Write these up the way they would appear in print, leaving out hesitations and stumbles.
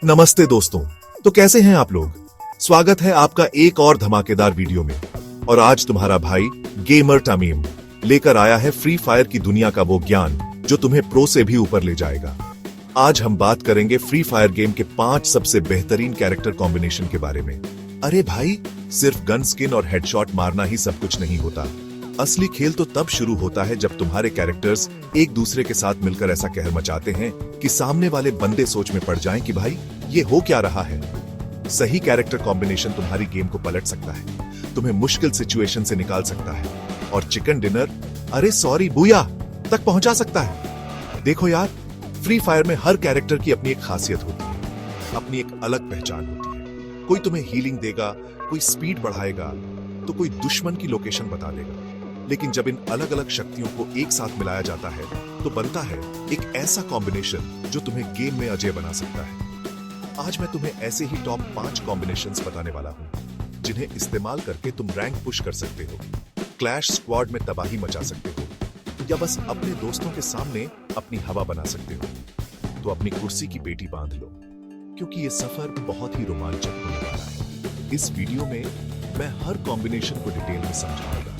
नमस्ते दोस्तों। तो कैसे हैं आप लोग? स्वागत है आपका एक और धमाकेदार वीडियो में। और आज तुम्हारा भाई गेमर तमीम लेकर आया है फ्री फायर की दुनिया का वो ज्ञान जो तुम्हें प्रो से भी ऊपर ले जाएगा। आज हम बात करेंगे फ्री फायर गेम के 5 सबसे बेहतरीन कैरेक्टर कॉम्बिनेशन के बारे में। अरे भाई, सिर्फ गन स्किन और हेडशॉट मारना ही सब कुछ नहीं होता। असली खेल तो तब शुरू होता है जब तुम्हारे कैरेक्टर्स एक दूसरे के साथ मिलकर ऐसा कहर मचाते हैं कि सामने वाले बंदे सोच में पड़ जाएं कि भाई ये हो क्या रहा है। सही कैरेक्टर कॉम्बिनेशन तुम्हारी गेम को पलट सकता है, तुम्हें मुश्किल सिचुएशन से निकाल सकता है और चिकन डिनर, अरे सॉरी बूया, तक पहुंचा सकता है। देखो यार, फ्री फायर में हर कैरेक्टर की अपनी एक खासियत होती है, अपनी एक अलग पहचान होती है। कोई तुम्हें हीलिंग देगा, कोई स्पीड बढ़ाएगा, तो कोई दुश्मन की लोकेशन बता देगा। लेकिन जब इन अलग अलग शक्तियों को एक साथ मिलाया जाता है तो बनता है एक ऐसा कॉम्बिनेशन जो तुम्हें गेम में अजय बना सकता है। आज मैं तुम्हें ऐसे ही टॉप 5 कॉम्बिनेशंस बताने वाला हूं जिन्हें इस्तेमाल करके तुम रैंक पुश कर सकते हो, क्लैश स्क्वाड में तबाही मचा सकते हो या बस अपने दोस्तों के सामने अपनी हवा बना सकते हो। तो अपनी कुर्सी की पेटी बांध लो, क्योंकि ये सफर बहुत ही रोमांचक होने वाला है। इस वीडियो में मैं हर कॉम्बिनेशन को डिटेल में समझाऊंगा,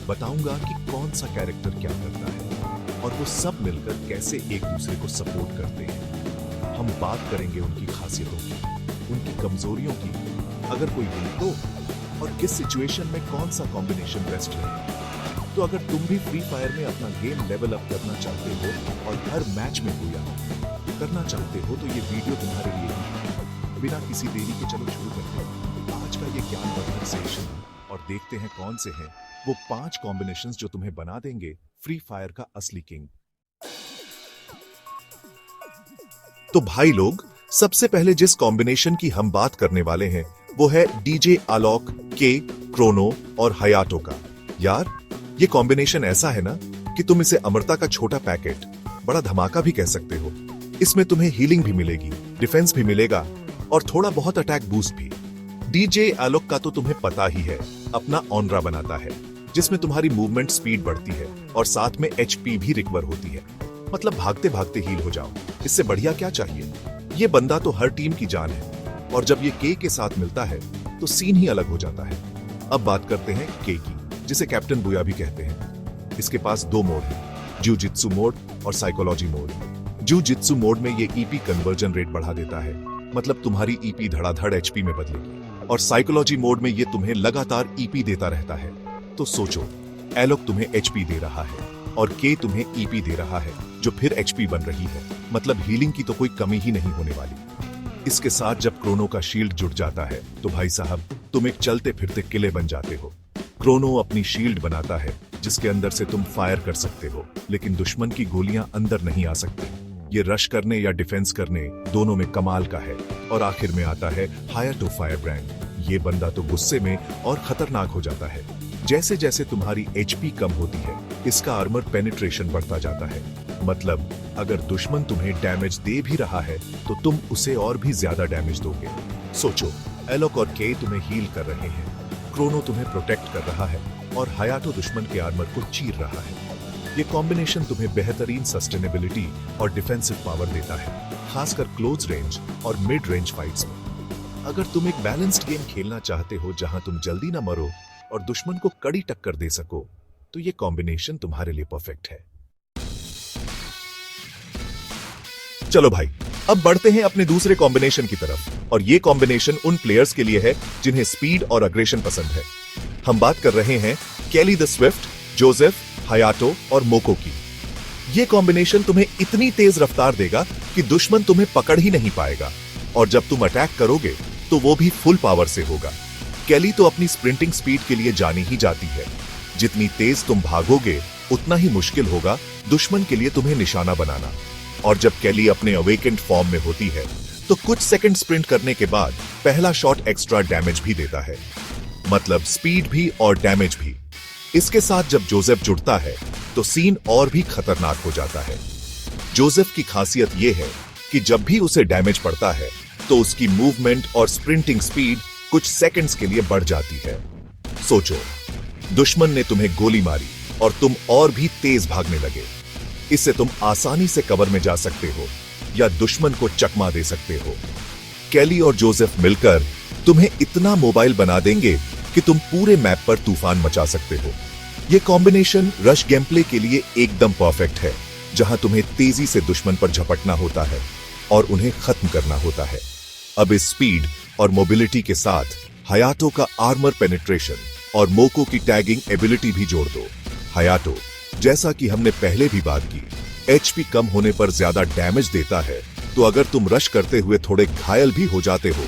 बताऊंगा कि कौन सा कैरेक्टर क्या करता है और वो सब मिलकर कैसे एक दूसरे को सपोर्ट करते हैं। हम बात करेंगे उनकी खासियतों की, उनकी कमजोरियों की, अगर कोई हो तो, और किस सिचुएशन में कौन सा कॉम्बिनेशन बेस्ट है। तो अगर तुम भी फ्री फायर में अपना गेम लेवल अप करना चाहते हो और हर मैच में बूया करना चाहते हो तो ये वीडियो तुम्हारे लिए ही। बिना किसी देरी के चलो शुरू करते हैं आज का ये ज्ञानवर्धक सेशन और देखते हैं कौन से हैं वो 5 कॉम्बिनेशंस जो तुम्हें बना देंगे फ्री फायर का असली किंग। तो भाई लोग, सबसे पहले जिस कॉम्बिनेशन की हम बात करने वाले हैं वो है डीजे आलोक के, क्रोनो और हयाटो का। यार, ये कॉम्बिनेशन ऐसा है ना कि तुम इसे अमरता का छोटा पैकेट, बड़ा धमाका भी कह सकते हो। इसमें तुम्हें हीलिंग भी मिलेगी, डिफेंस भी मिलेगा और थोड़ा बहुत अटैक बूस्ट भी। डीजे आलोक का तो तुम्हें पता ही है, अपना ऑनरा बनाता है जिसमें तुम्हारी मूवमेंट स्पीड बढ़ती है और साथ में एचपी भी रिकवर होती है। मतलब भागते भागते हील हो जाओ, इससे बढ़िया क्या चाहिए। ये बंदा तो हर टीम की जान है और जब ये के साथ मिलता है तो सीन ही अलग हो जाता है। अब बात करते हैं के की, जिसे कैप्टन बुया भी कहते हैं। इसके पास 2 मोड है, जिउ-जित्सु मोड और साइकोलॉजी मोड। जिउ-जित्सु मोड में ये ईपी कन्वर्जन रेट बढ़ा देता है, मतलब तुम्हारी ईपी धड़ाधड़ एचपी में बदलेगी। और साइकोलॉजी मोड में ये तुम्हें लगातार ईपी देता रहता है। तो सोचो, एलोक तुम्हें एचपी दे रहा है और के तुम्हें ईपी दे रहा है जो फिर एचपी बन रही है, मतलब हीलिंग की तो कोई कमी ही नहीं होने वाली। इसके साथ जब क्रोनो का शील्ड जुड़ जाता है तो भाई साहब, तुम एक चलते फिरते किले बन जाते हो। क्रोनो अपनी शील्ड बनाता है जिसके अंदर से तुम फायर कर सकते हो, लेकिन दुश्मन की गोलियां अंदर नहीं आ सकती। ये रश करने या डिफेंस करने दोनों में कमाल का है। और आखिर में आता है हायाटो फायरब्रैंड। ये बंदा तो गुस्से में और खतरनाक हो जाता है। जैसे जैसे तुम्हारी एचपी कम होती है, इसका आर्मर पेनिट्रेशन बढ़ता जाता है। मतलब अगर दुश्मन तुम्हें डैमेज दे भी रहा है तो तुम उसे और भी ज्यादा डैमेज दोगे। सोचो, एलोक और के तुम्हें हील कर रहे हैं, क्रोनो तुम्हें प्रोटेक्ट कर रहा है और हयाटो दुश्मन के आर्मर को चीर रहा है। ये कॉम्बिनेशन तुम्हें बेहतरीन सस्टेनेबिलिटी और डिफेंसिव पावर देता है, खासकर क्लोज रेंज और मिड रेंज फाइट्स में। अगर तुम एक बैलेंस्ड गेम खेलना चाहते हो जहां तुम जल्दी ना मरो और दुश्मन को कड़ी टक्कर दे सको, तो ये कॉम्बिनेशन तुम्हारे लिए परफेक्ट है। चलो भाई, अब बढ़ते हैं अपने दूसरे कॉम्बिनेशन की तरफ। और ये कॉम्बिनेशन उन प्लेयर्स के लिए है जिन्हें स्पीड और अग्रेशन पसंद है। हम बात कर रहे हैं केली द स्विफ्ट, जोसेफ, हयाटो और मोको की। ये कॉम्बिनेशन तुम्हें इतनी तेज रफ्तार देगा कि दुश्मन तुम्हें पकड़ ही नहीं पाएगा, और जब तुम अटैक करोगे तो वो भी फुल पावर से होगा। केली तो अपनी स्प्रिंटिंग स्पीड के लिए जानी ही जाती है। जितनी तेज तुम भागोगे उतना ही मुश्किल होगा दुश्मन के लिए तुम्हें निशाना बनाना। और जब केली अपने अवेकेंड फॉर्म में होती है तो कुछ सेकंड स्प्रिंट करने के बाद पहला शॉट एक्स्ट्रा डैमेज भी देता है, मतलब स्पीड भी और डैमेज भी। इसके साथ जब जोसेफ जुड़ता है तो सीन और भी खतरनाक हो जाता है। जोसेफ की खासियत यह है कि जब भी उसे डैमेज पड़ता है तो उसकी मूवमेंट और स्प्रिंटिंग स्पीड कुछ सेकंड्स के लिए बढ़ जाती है। सोचो, दुश्मन ने तुम्हें गोली मारी और तुम और भी तेज भागने लगे। इससे तुम आसानी से कवर में जा सकते हो या दुश्मन को चकमा दे सकते हो। केली और जोसेफ मिलकर तुम्हें इतना मोबाइल बना देंगे कि तुम पूरे मैप पर तूफान मचा सकते हो। ये कॉम्बिनेशन रश गेम प्ले के लिए एकदम परफेक्ट है, जहां तुम्हें तेजी से दुश्मन पर झपटना होता है और उन्हें खत्म करना होता है। अब इस स्पीड और मोबिलिटी के साथ हयातो का आर्मर पेनिट्रेशन और मोको की टैगिंग एबिलिटी भी जोड़ दो। हयातो, जैसा कि हमने पहले भी बात की, एचपी कम होने पर ज्यादा डैमेज देता है, तो अगर तुम रश करते हुए थोड़े घायल भी हो जाते हो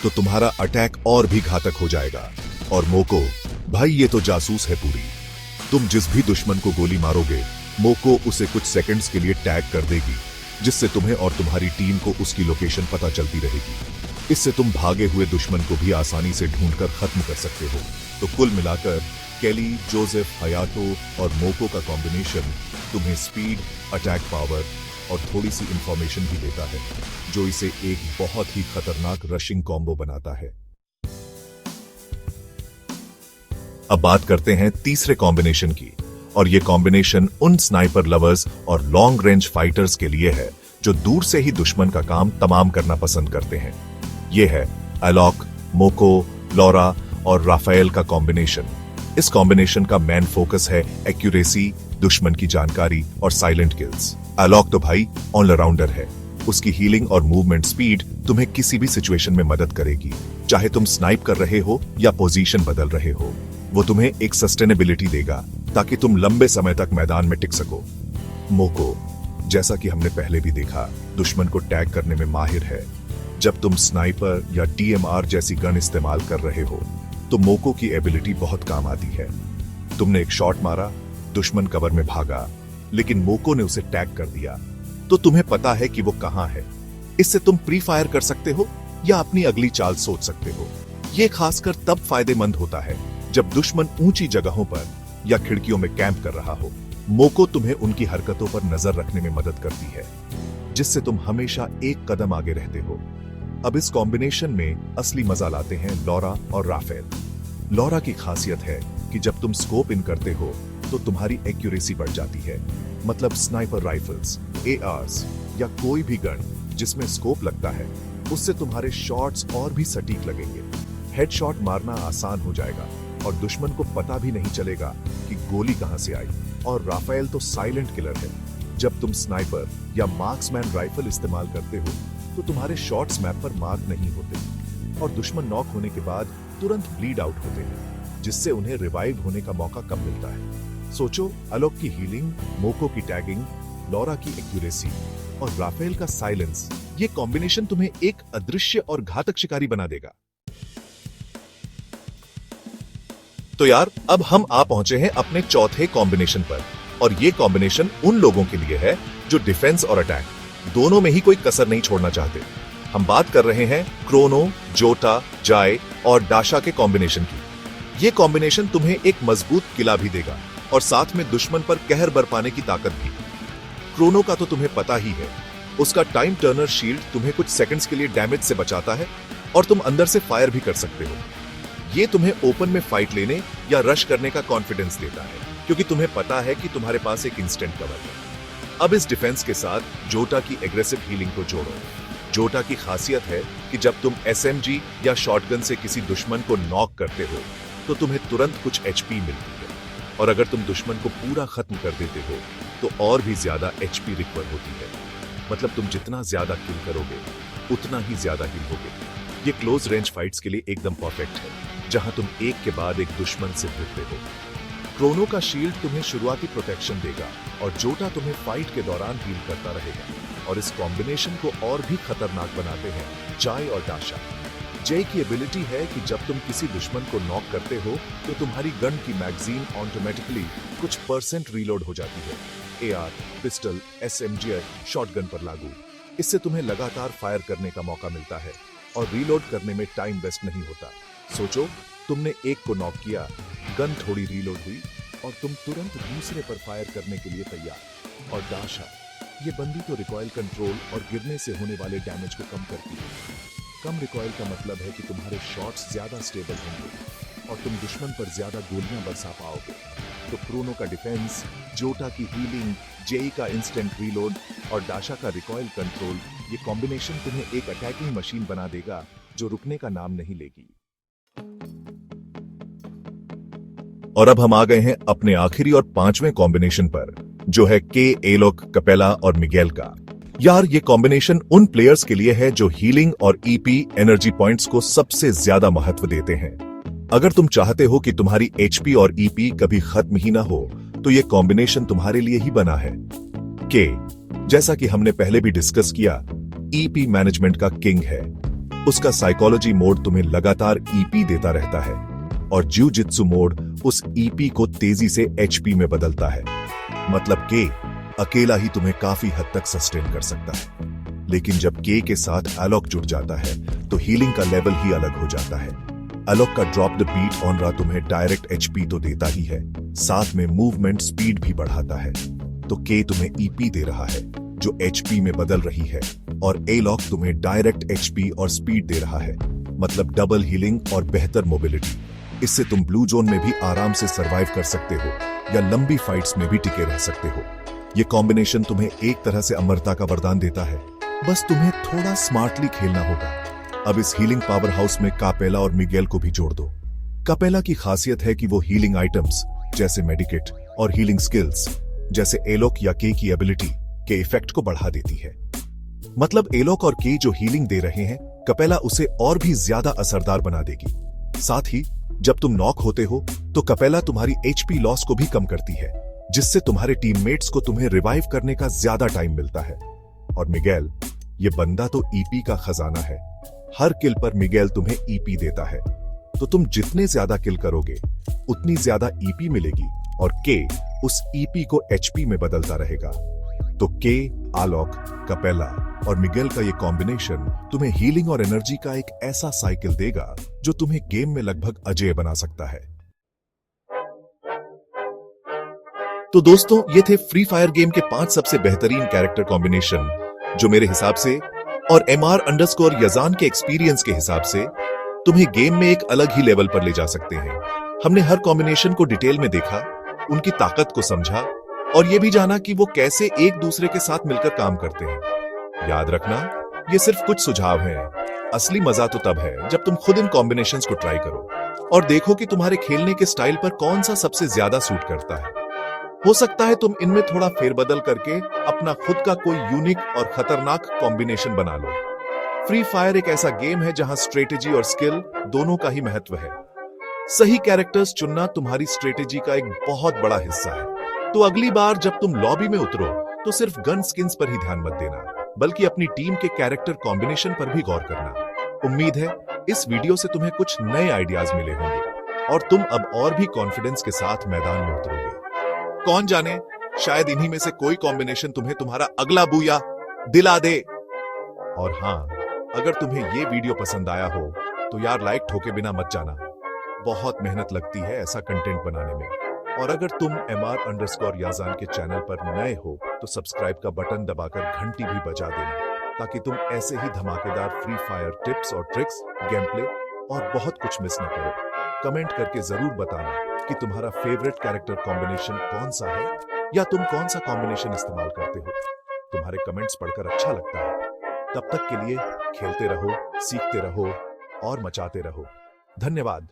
तो तुम्हारा अटैक और भी घातक हो जाएगा। और मोको, भाई ये तो जासूस है पूरी। तुम जिस भी दुश्मन को गोली मारोगे, मोको उसे कुछ सेकंड्स के लिए टैग कर देगी, जिससे तुम्हें और तुम्हारी टीम को उसकी लोकेशन पता चलती रहेगी। इससे तुम भागे हुए दुश्मन को भी आसानी से ढूंढकर खत्म कर सकते हो। तो कुल मिलाकर केली, जोसेफ, हयातो और मोको का कॉम्बिनेशन तुम्हें स्पीड, अटैक पावर और थोड़ी सी इंफॉर्मेशन भी देता है, जो इसे एक बहुत ही खतरनाक रशिंग कॉम्बो बनाता है। अब बात करते हैं तीसरे कॉम्बिनेशन की, और ये कॉम्बिनेशन उन स्नाइपर लवर्स और लॉन्ग रेंज फाइटर्स के लिए है जो दूर से ही दुश्मन का काम तमाम करना पसंद करते हैं। ये है अलोक, मोको, लॉरा और राफेल का कॉम्बिनेशन। इस कॉम्बिनेशन का मेन फोकस है एक्यूरेसी, दुश्मन की जानकारी और साइलेंट किल्स। अलोक तो भाई ऑलराउंडर है। उसकी हीलिंग और मूवमेंट स्पीड तुम्हें किसी भी सिचुएशन में मदद करेगी, चाहे तुम स्नाइप कर रहे हो या पोजीशन बदल रहे हो। वो तुम्हें एक सस्टेनेबिलिटी देगा ताकि तुम लंबे समय तक मैदान में टिक सको। मोको, जैसा कि हमने पहले भी देखा, दुश्मन को टैग करने में माहिर है। जब तुम स्नाइपर या डीएमआर जैसी गन इस्तेमाल कर रहे हो तो मोको की एबिलिटी बहुत काम आती है। तुमने एक शॉट मारा, दुश्मन कवर में भागा, लेकिन मोको ने उसे टैग कर दिया, तो तुम्हें पता है कि वो कहां है। इससे तुम प्री फायर कर सकते हो या अपनी अगली चाल सोच सकते हो। ये खासकर तब फायदेमंद होता है जब दुश्मन ऊंची जगहों पर या खिड़कियों में कैंप कर रहा हो। मोको तुम्हें उनकी हरकतों पर नजर रखने में मदद करती है, जिससे तुम हमेशा एक कदम आगे रहते हो। अब इस कॉम्बिनेशन में असली मजा लाते हैं लॉरा और राफेल। लॉरा की खासियत है कि जब तुम स्कोप इन करते हो तो तुम्हारी एक्यूरेसी बढ़ जाती है। मतलब स्नाइपर राइफल्स, एआरस या कोई भी गन जिसमें स्कोप लगता है, उससे तुम्हारे शॉट्स और भी सटीक लगेंगे। हेडशॉट मारना आसान हो जाएगा और दुश्मन को पता भी नहीं चलेगा कि गोली कहां से आई। और राफेल तो साइलेंट किलर है। जब तुम स्नाइपर या मार्क्समैन राइफल इस्तेमाल करते हो तो तुम्हारे शॉट्स मैप पर मार्क नहीं होते और दुश्मन नॉक होने के बाद तुरंत ब्लीड आउट होते हैं, जिससे उन्हें रिवाइव होने का मौका कम मिलता है। सोचो, अलोक की हीलिंग, मोको की टैगिंग, लॉरा की एक्यूरेसी और राफेल का साइलेंस, ये कॉम्बिनेशन तुम्हें एक अदृश्य और घातक शिकारी बना देगा। तो यार, अब हम आ पहुंचे हैं अपने चौथे कॉम्बिनेशन पर, और ये कॉम्बिनेशन उन लोगों के लिए है जो डिफेंस और अटैक दोनों में ही कोई कसर नहीं छोड़ना चाहते। हम बात कर रहे हैं क्रोनो, जोटा, जाय और डाशा के कॉम्बिनेशन की। ये कॉम्बिनेशन तुम्हें एक मजबूत किला भी देगा और साथ में दुश्मन पर कहर बरपाने की ताकत भी। क्रोनो का तो तुम्हें पता ही है, उसका टाइम टर्नर शील्ड तुम्हें कुछ सेकंड्स के लिए डैमेज से बचाता है और तुम अंदर से फायर भी कर सकते हो। ये तुम्हें ओपन में फाइट लेने या रश करने का कॉन्फिडेंस देता है, क्योंकि तुम्हें पता है कि तुम्हारे पास एक इंस्टेंट कवर है। अब इस डिफेंस के साथ जोटा की एग्रेसिव हीलिंग को जोड़ो। जोटा की खासियत है कि जब तुम एसएमजी या शॉटगन से किसी दुश्मन को नॉक करते हो तो तुम्हें तुरंत कुछ एचपी मिलती है, और अगर तुम दुश्मन को पूरा खत्म कर देते हो तो और भी ज्यादा एचपी रिकवर होती है। मतलब तुम जितना ज्यादा किल करोगे उतना ही ज्यादा हील होगे। ये क्लोज रेंज फाइट्स के लिए एकदम परफेक्ट है, जहां तुम एक के बाद एक दुश्मन से भिड़ते हो। क्रोनो का शील्ड तुम्हें शुरुआती प्रोटेक्शन देगा और जोटा तुम्हें फाइट के दौरान हील करता रहेगा। और इस कॉम्बिनेशन को और भी खतरनाक बनाते हैं जाय और डाशा। जय की एबिलिटी है कि जब तुम किसी दुश्मन को नॉक करते हो तो तुम्हारी गन की मैगजीन ऑटोमेटिकली कुछ परसेंट रीलोड हो जाती है। एआर, पिस्टल, एसएमजी, शॉटगन पर लागू। इससे तुम्हें लगातार फायर करने का मौका मिलता है और रीलोड करने में टाइम वेस्ट नहीं होता। सोचो, तुमने एक को नॉक किया, गन थोड़ी रीलोड हुई और तुम तुरंत दूसरे पर फायर करने के लिए तैयार। और डाशा, ये बंदी तो रिकॉइल कंट्रोल और गिरने से होने वाले डैमेज को कम करती है। कम रिकॉइल का मतलब है कि तुम्हारे शॉट्स ज्यादा स्टेबल होंगे और तुम दुश्मन पर ज्यादा गोलियां बरसा पाओगे। तो क्रोनो का डिफेंस, जोटा की हीलिंग, जेई का इंस्टेंट रीलोड और डाशा का रिकॉइल कंट्रोल, ये कॉम्बिनेशन तुम्हें एक अटैकिंग मशीन बना देगा जो रुकने का नाम नहीं लेगी। और अब हम आ गए हैं अपने आखिरी और पांचवें कॉम्बिनेशन पर, जो है के, एलोक, कपेला और मिगेल का। यार ये कॉम्बिनेशन उन प्लेयर्स के लिए है जो हीलिंग और ईपी एनर्जी पॉइंट्स को सबसे ज्यादा महत्व देते हैं। अगर तुम चाहते हो कि तुम्हारी एचपी और ईपी कभी खत्म ही ना हो, तो ये कॉम्बिनेशन तुम्हारे लिए ही बना है। के, जैसा कि हमने पहले भी डिस्कस किया, ईपी मैनेजमेंट का किंग है। उसका साइकोलॉजी मोड तुम्हें लगातार ईपी देता रहता है और जिउ-जित्सु मोड उस ईपी को तेजी से एचपी में बदलता है। मतलब के अकेला ही तुम्हें काफी हद तक सस्टेन कर सकता है, लेकिन जब के साथ एलोक जुड़ जाता है तो हीलिंग का लेवल ही अलग हो जाता है। एलोक का ड्रॉप द बीट ऑनरा तुम्हें डायरेक्ट एचपी तो देता ही है, साथ में मूवमेंट स्पीड भी बढ़ाता है। तो के तुम्हें ईपी दे रहा है जो एचपी में बदल रही है, और एलॉक तुम्हें डायरेक्ट एचपी और स्पीड दे रहा है, मतलब डबल हीलिंग और बेहतर मोबिलिटी। इससे तुम ब्लू जोन में भी आराम से सरवाइव कर सकते हो या लंबी फाइट्स में भी टिके रह सकते हो। ये कॉम्बिनेशन तुम्हें एक तरह से अमरता का वरदान देता है, बस तुम्हें थोड़ा स्मार्टली खेलना होगा। अब इस हीलिंग पावर हाउस में कापेला और मिगेल को भी जोड़ दो। कापेला की खासियत है कि वो हीलिंग आइटम्स जैसे मेडिकेट और हीलिंग स्किल्स जैसे एलोक या के की एबिलिटी के इफेक्ट को बढ़ा देती है। मतलब एलोक और के जो हीलिंग दे रहे हैं, कापेला उसे और भी ज्यादा असरदार बना देगी। साथ ही जब तुम नॉक होते हो तो कापेला तुम्हारी एचपी लॉस को भी कम करती है, जिससे तुम्हारे टीममेट्स को तुम्हें रिवाइव करने का ज्यादा टाइम मिलता है। और मिगेल, ये बंदा तो ईपी का खजाना है। हर किल पर मिगेल तुम्हें ईपी देता है, तो तुम जितने ज्यादा किल करोगे उतनी ज्यादा ईपी मिलेगी, और के उस ईपी को एचपी में बदलता रहेगा। तो के, आलोक, कपेला और मिगेल का ये कॉम्बिनेशन तुम्हें हीलिंग और एनर्जी का एक ऐसा साइकिल देगा जो तुम्हें गेम में लगभग अजेय बना सकता है। तो दोस्तों, ये थे फ्री फायर गेम के 5 सबसे बेहतरीन कैरेक्टर कॉम्बिनेशन, जो मेरे हिसाब से और MR_Yazan के एक्सपीरियंस के हिसाब से तुम्हें गेम में एक अलग ही लेवल पर ले जा सकते हैं। हमने हर कॉम्बिनेशन को डिटेल में देखा, उनकी ताकत को समझा और यह भी जाना कि वो कैसे एक दूसरे के साथ मिलकर काम करते हैं। याद रखना, ये सिर्फ कुछ सुझाव हैं। असली मजा तो तब है जब तुम खुद इन कॉम्बिनेशंस को ट्राई करो और देखो कि तुम्हारे खेलने के स्टाइल पर कौन सा सबसे ज्यादा सूट करता है। हो सकता है तुम इनमें थोड़ा फेरबदल करके अपना खुद का कोई यूनिक और खतरनाक कॉम्बिनेशन बना लो। फ्री फायर एक ऐसा गेम है जहां स्ट्रेटेजी और स्किल दोनों का ही महत्व है। सही कैरेक्टर्स चुनना तुम्हारी स्ट्रेटेजी का एक बहुत बड़ा हिस्सा है। तो अगली बार जब तुम लॉबी में उतरो तो सिर्फ गन स्किन्स पर ही ध्यान मत देना, बल्कि अपनी टीम के कैरेक्टर कॉम्बिनेशन पर भी गौर करना। उम्मीद है इस वीडियो से तुम्हें कुछ नए आइडियाज मिले होंगे और तुम अब और भी कॉन्फिडेंस के साथ मैदान में उतरोगे। कौन जाने, शायद इन्हीं में से कोई कॉम्बिनेशन तुम्हें तुम्हारा अगला बूया दिला दे। और हाँ, अगर तुम्हें ये वीडियो पसंद आया हो तो यार लाइक ठोके बिना मत जाना। बहुत मेहनत लगती है ऐसा कंटेंट बनाने में। और अगर तुम MR_Yazan के चैनल पर नए हो तो सब्सक्राइब का बटन दबाकर घंटी भी बजा देना, ताकि तुम ऐसे ही धमाकेदार फ्री फायर टिप्स और ट्रिक्स, गेम प्ले और बहुत कुछ मिस न करो। कमेंट करके जरूर बताना कि तुम्हारा फेवरेट कैरेक्टर कॉम्बिनेशन कौन सा है या तुम कौन सा कॉम्बिनेशन इस्तेमाल करते हो। तुम्हारे कमेंट्स पढ़कर अच्छा लगता है। तब तक के लिए खेलते रहो, सीखते रहो और मचाते रहो। धन्यवाद।